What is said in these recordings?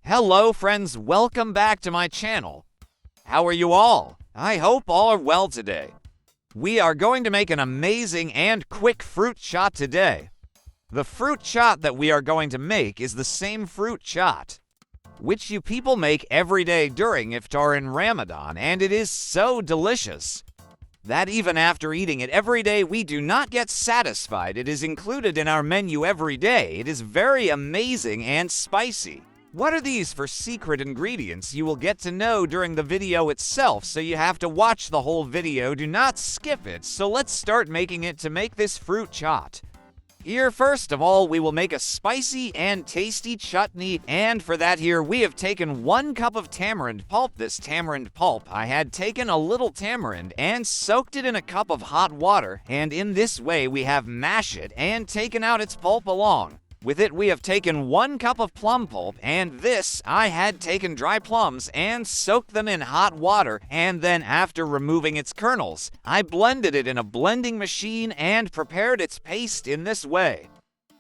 Hello friends, welcome back to my channel. How are you all? I hope all are well today. We are going to make an amazing and quick fruit chaat today. The fruit chaat that we are going to make is the same fruit chaat, which you people make every day during Iftar in Ramadan, and it is so delicious that even after eating it every day, we do not get satisfied. It is included in our menu every day. It is very amazing and spicy. What are these for secret ingredients? You will get to know during the video itself, so you have to watch the whole video. Do not skip it. So let's start making it to make this fruit chaat. Here, first of all, we will make a spicy and tasty chutney, and for that here we have taken 1 cup of tamarind pulp. This tamarind pulp, I had taken a little tamarind and soaked it in a cup of hot water, and in this way we have mashed it and taken out its pulp along. With it, we have taken 1 cup of plum pulp, and this, I had taken dry plums and soaked them in hot water, and then after removing its kernels, I blended it in a blending machine and prepared its paste in this way.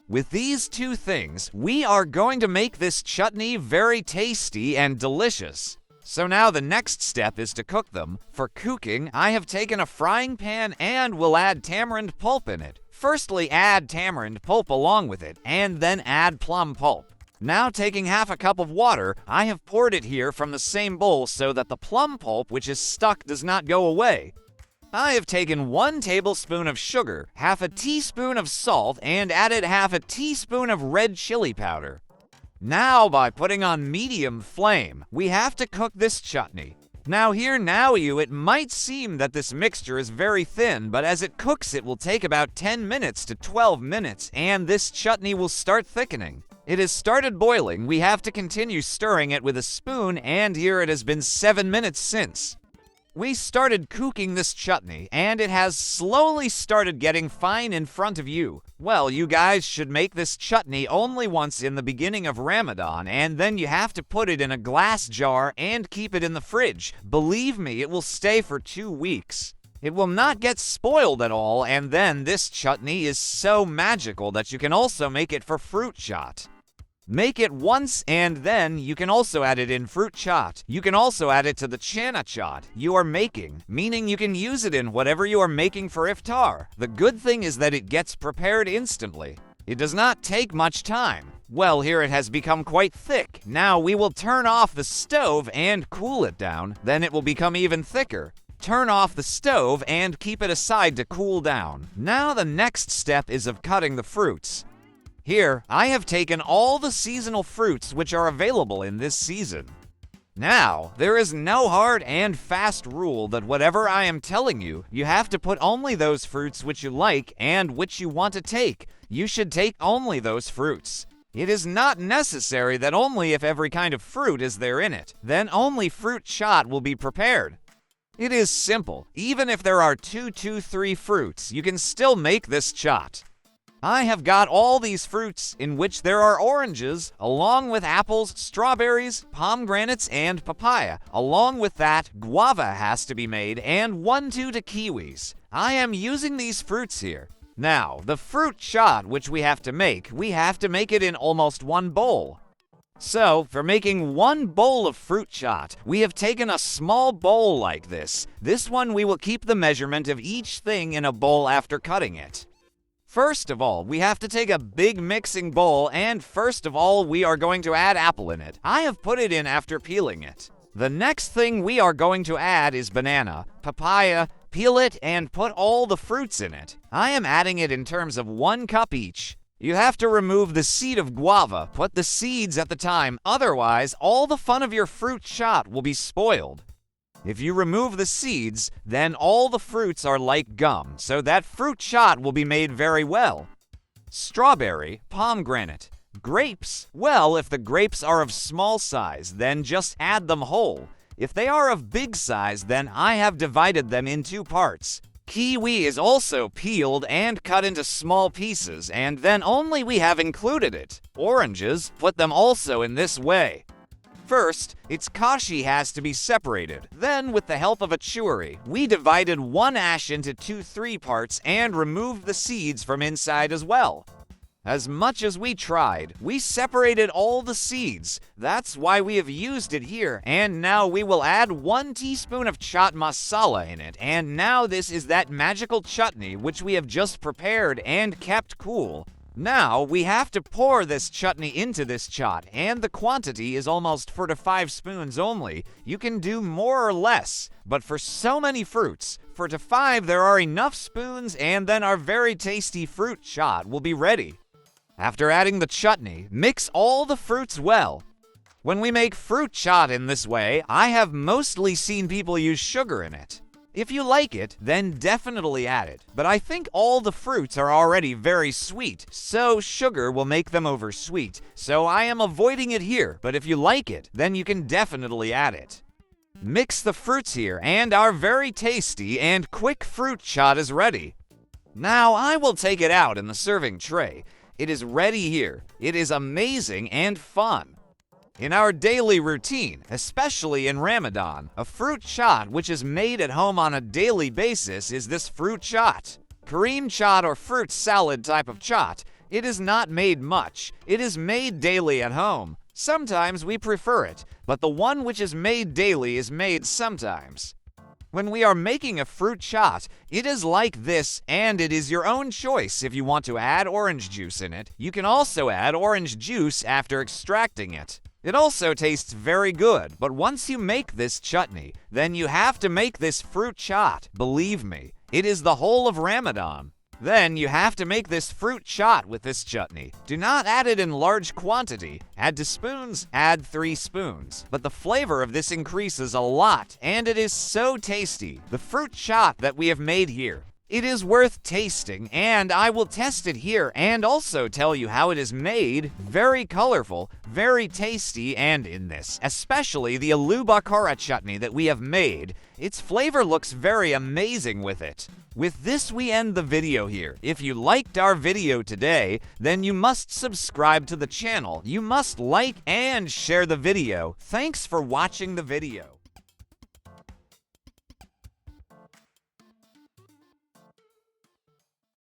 With these 2 things, we are going to make this chutney very tasty and delicious. So now the next step is to cook them. For cooking, I have taken a frying pan and will add tamarind pulp in it. Firstly, add tamarind pulp along with it, and then add plum pulp. Now taking half a cup of water, I have poured it here from the same bowl so that the plum pulp which is stuck does not go away. I have taken 1 tablespoon of sugar, half a teaspoon of salt, and added half a teaspoon of red chili powder. Now by putting on medium flame, we have to cook this chutney. Now it might seem that this mixture is very thin, but as it cooks it will take about 10 minutes to 12 minutes, and this chutney will start thickening. It has started boiling. We have to continue stirring it with a spoon, and here it has been 7 minutes since we started cooking this chutney, and it has slowly started getting fine in front of you. Well, you guys should make this chutney only once in the beginning of Ramadan, and then you have to put it in a glass jar and keep it in the fridge. Believe me, it will stay for 2 weeks. It will not get spoiled at all, and then this chutney is so magical that you can also make it for fruit chaat. Make it once, and then you can also add it in fruit chaat. You can also add it to the chana chaat you are making, meaning you can use it in whatever you are making for iftar. The good thing is that it gets prepared instantly. It does not take much time. Well, here it has become quite thick. Now we will turn off the stove and cool it down. Then it will become even thicker. Turn off the stove and keep it aside to cool down. Now the next step is of cutting the fruits. Here, I have taken all the seasonal fruits which are available in this season. Now, there is no hard and fast rule that whatever I am telling you, you have to put only those fruits which you like and which you want to take. You should take only those fruits. It is not necessary that only if every kind of fruit is there in it, then only fruit chaat will be prepared. It is simple. Even if there are 3 fruits, you can still make this chaat. I have got all these fruits, in which there are oranges, along with apples, strawberries, pomegranates, and papaya. Along with that, guava has to be made, and 1-2 kiwis. I am using these fruits here. Now, the fruit chaat which we have to make it in almost 1 bowl. So, for making 1 bowl of fruit chaat, we have taken a small bowl like this. This one we will keep the measurement of each thing in a bowl after cutting it. First of all, we have to take a big mixing bowl, and first of all, we are going to add apple in it. I have put it in after peeling it. The next thing we are going to add is banana, papaya, peel it, and put all the fruits in it. I am adding it in terms of 1 cup each. You have to remove the seed of guava. Put the seeds at the time, otherwise all the fun of your fruit chaat will be spoiled. If you remove the seeds, then all the fruits are like gum, so that fruit chaat will be made very well. Strawberry, pomegranate, grapes. Well, if the grapes are of small size, then just add them whole. If they are of big size, then I have divided them in 2 parts. Kiwi is also peeled and cut into small pieces, and then only we have included it. Oranges, put them also in this way. First, its kashi has to be separated. Then, with the help of a churi, we divided 1 ash into 3 parts and removed the seeds from inside as well. As much as we tried, we separated all the seeds. That's why we have used it here. And now we will add 1 teaspoon of chaat masala in it. And now this is that magical chutney which we have just prepared and kept cool. Now we have to pour this chutney into this chaat, and the quantity is almost 4 to 5 spoons only. You can do more or less, but for so many fruits, 4 to 5 there are enough spoons, and then our very tasty fruit chaat will be ready. After adding the chutney, mix all the fruits well. When we make fruit chaat in this way, I have mostly seen people use sugar in it. If you like it, then definitely add it, but I think all the fruits are already very sweet, so sugar will make them oversweet, so I am avoiding it here, but if you like it, then you can definitely add it. Mix the fruits here, and our very tasty and quick fruit chaat is ready. Now I will take it out in the serving tray. It is ready here. It is amazing and fun. In our daily routine, especially in Ramadan, a fruit chaat which is made at home on a daily basis is this fruit chaat. Cream chaat or fruit salad type of chaat, it is not made much. It is made daily at home. Sometimes we prefer it, but the one which is made daily is made sometimes. When we are making a fruit chaat, it is like this, and it is your own choice if you want to add orange juice in it. You can also add orange juice after extracting it. It also tastes very good, but once you make this chutney, then you have to make this fruit chaat. Believe me, it is the whole of Ramadan. Then you have to make this fruit chaat with this chutney. Do not add it in large quantity. Add to spoons, add 3 spoons. But the flavor of this increases a lot, and it is so tasty. The fruit chaat that we have made here, it is worth tasting, and I will test it here and also tell you how it is made. Very colorful, very tasty, and in this, especially the aloo bakara chutney that we have made, its flavor looks very amazing with it. With this, we end the video here. If you liked our video today, then you must subscribe to the channel. You must like and share the video. Thanks for watching the video.